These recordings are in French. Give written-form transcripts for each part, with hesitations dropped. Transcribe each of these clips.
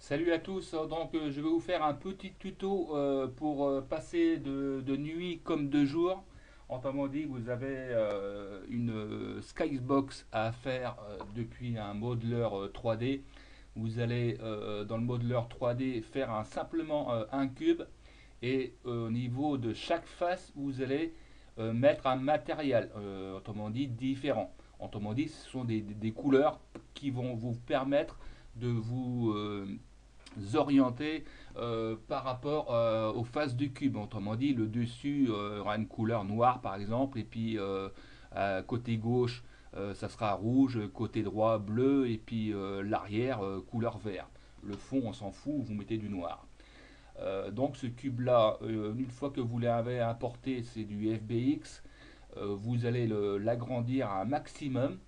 Salut à tous, donc je vais vous faire un petit tuto pour passer de nuit comme de jour. Autrement dit, vous avez une Skybox à faire depuis un modeler 3D. Vous allez dans le modeler 3D faire simplement un cube et au niveau de chaque face, vous allez mettre un matériel, autrement dit différent. Autrement dit, ce sont des couleurs qui vont vous permettre de vous orienter par rapport aux faces du cube. Autrement dit, le dessus aura une couleur noire par exemple, et puis côté gauche, ça sera rouge, côté droit bleu, et puis l'arrière couleur vert. Le fond, on s'en fout, vous mettez du noir. Donc ce cube là, une fois que vous l'avez importé, c'est du FBX, vous allez l'agrandir à un maximum.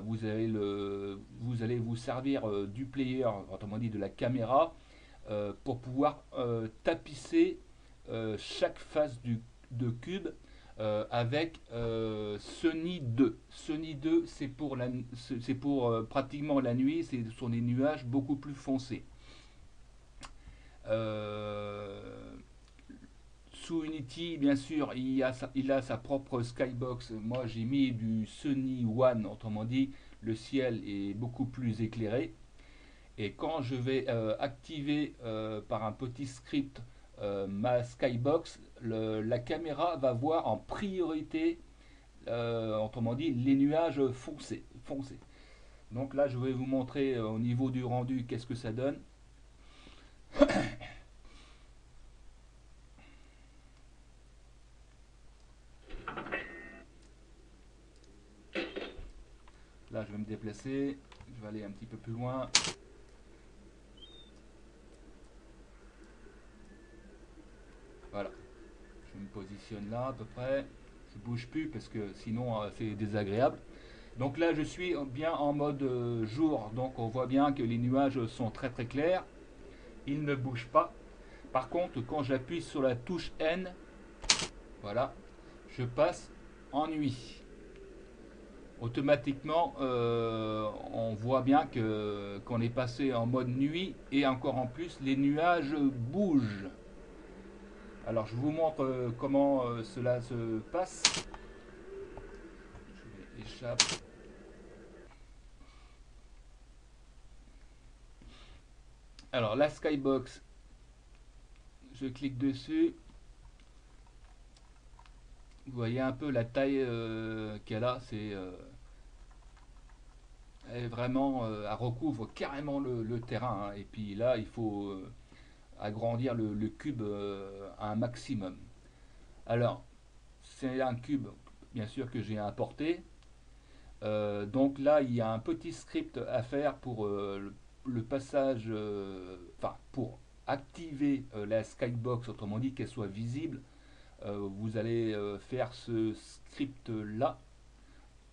Vous allez vous servir du player, autrement dit de la caméra, pour pouvoir tapisser chaque face de cube avec Sunny 2. Sunny 2, c'est pour pratiquement la nuit, ce sont des nuages beaucoup plus foncés. Euh, Sous Unity, bien sûr, il a sa propre skybox. Moi, j'ai mis du Sunny One, autrement dit, le ciel est beaucoup plus éclairé. Et quand je vais activer par un petit script ma skybox, la caméra va voir en priorité, autrement dit, les nuages foncés. Donc là, je vais vous montrer au niveau du rendu qu'est-ce que ça donne. Là, je vais me déplacer, je vais aller un petit peu plus loin. Voilà, je me positionne là à peu près. Je bouge plus parce que sinon c'est désagréable. Donc là, je suis bien en mode jour, donc on voit bien que les nuages sont très très clairs. Ils ne bougent pas. Par contre, quand j'appuie sur la touche N, voilà, je passe en nuit. Automatiquement, on voit bien que qu'on est passé en mode nuit et encore en plus, les nuages bougent. Alors, je vous montre comment cela se passe. Je échappe. Alors, la skybox, je clique dessus. Vous voyez un peu la taille qu'elle a. Elle vraiment, elle recouvre carrément le terrain, hein. Et puis là, il faut agrandir le cube à un maximum. Alors, c'est un cube, bien sûr, que j'ai importé. Donc là, il y a un petit script à faire pour le passage, enfin, pour activer la skybox, autrement dit qu'elle soit visible. Vous allez faire ce script là,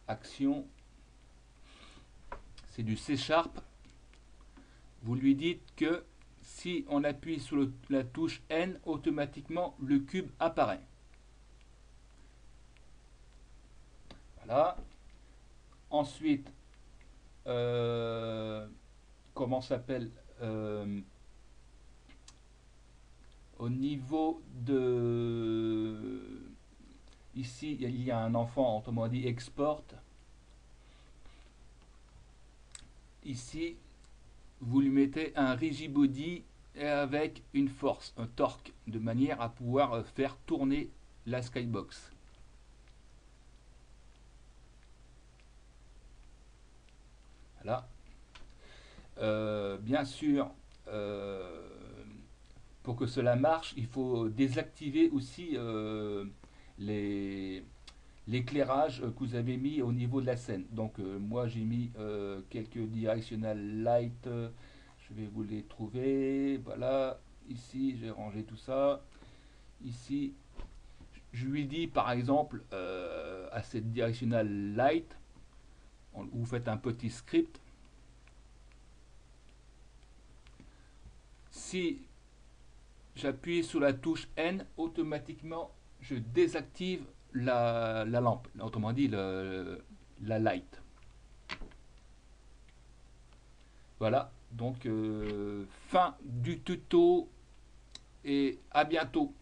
action, c'est du C Sharp. Vous lui dites que si on appuie sur la touche N, automatiquement le cube apparaît. Voilà. Ensuite, comment s'appelle, au niveau de ici, il y a un enfant, autrement dit export. Ici, vous lui mettez un rigibody avec une force, un torque, de manière à pouvoir faire tourner la skybox. Voilà. Bien sûr, pour que cela marche, il faut désactiver aussi les l'éclairage que vous avez mis au niveau de la scène. Donc moi j'ai mis quelques directional light, je vais vous les trouver. Voilà, ici j'ai rangé tout ça. Ici, je lui dis par exemple à cette directional light, vous faites un petit script. Si j'appuie sur la touche N, automatiquement je désactive la lampe, autrement dit la light. Voilà, Donc fin du tuto et à bientôt.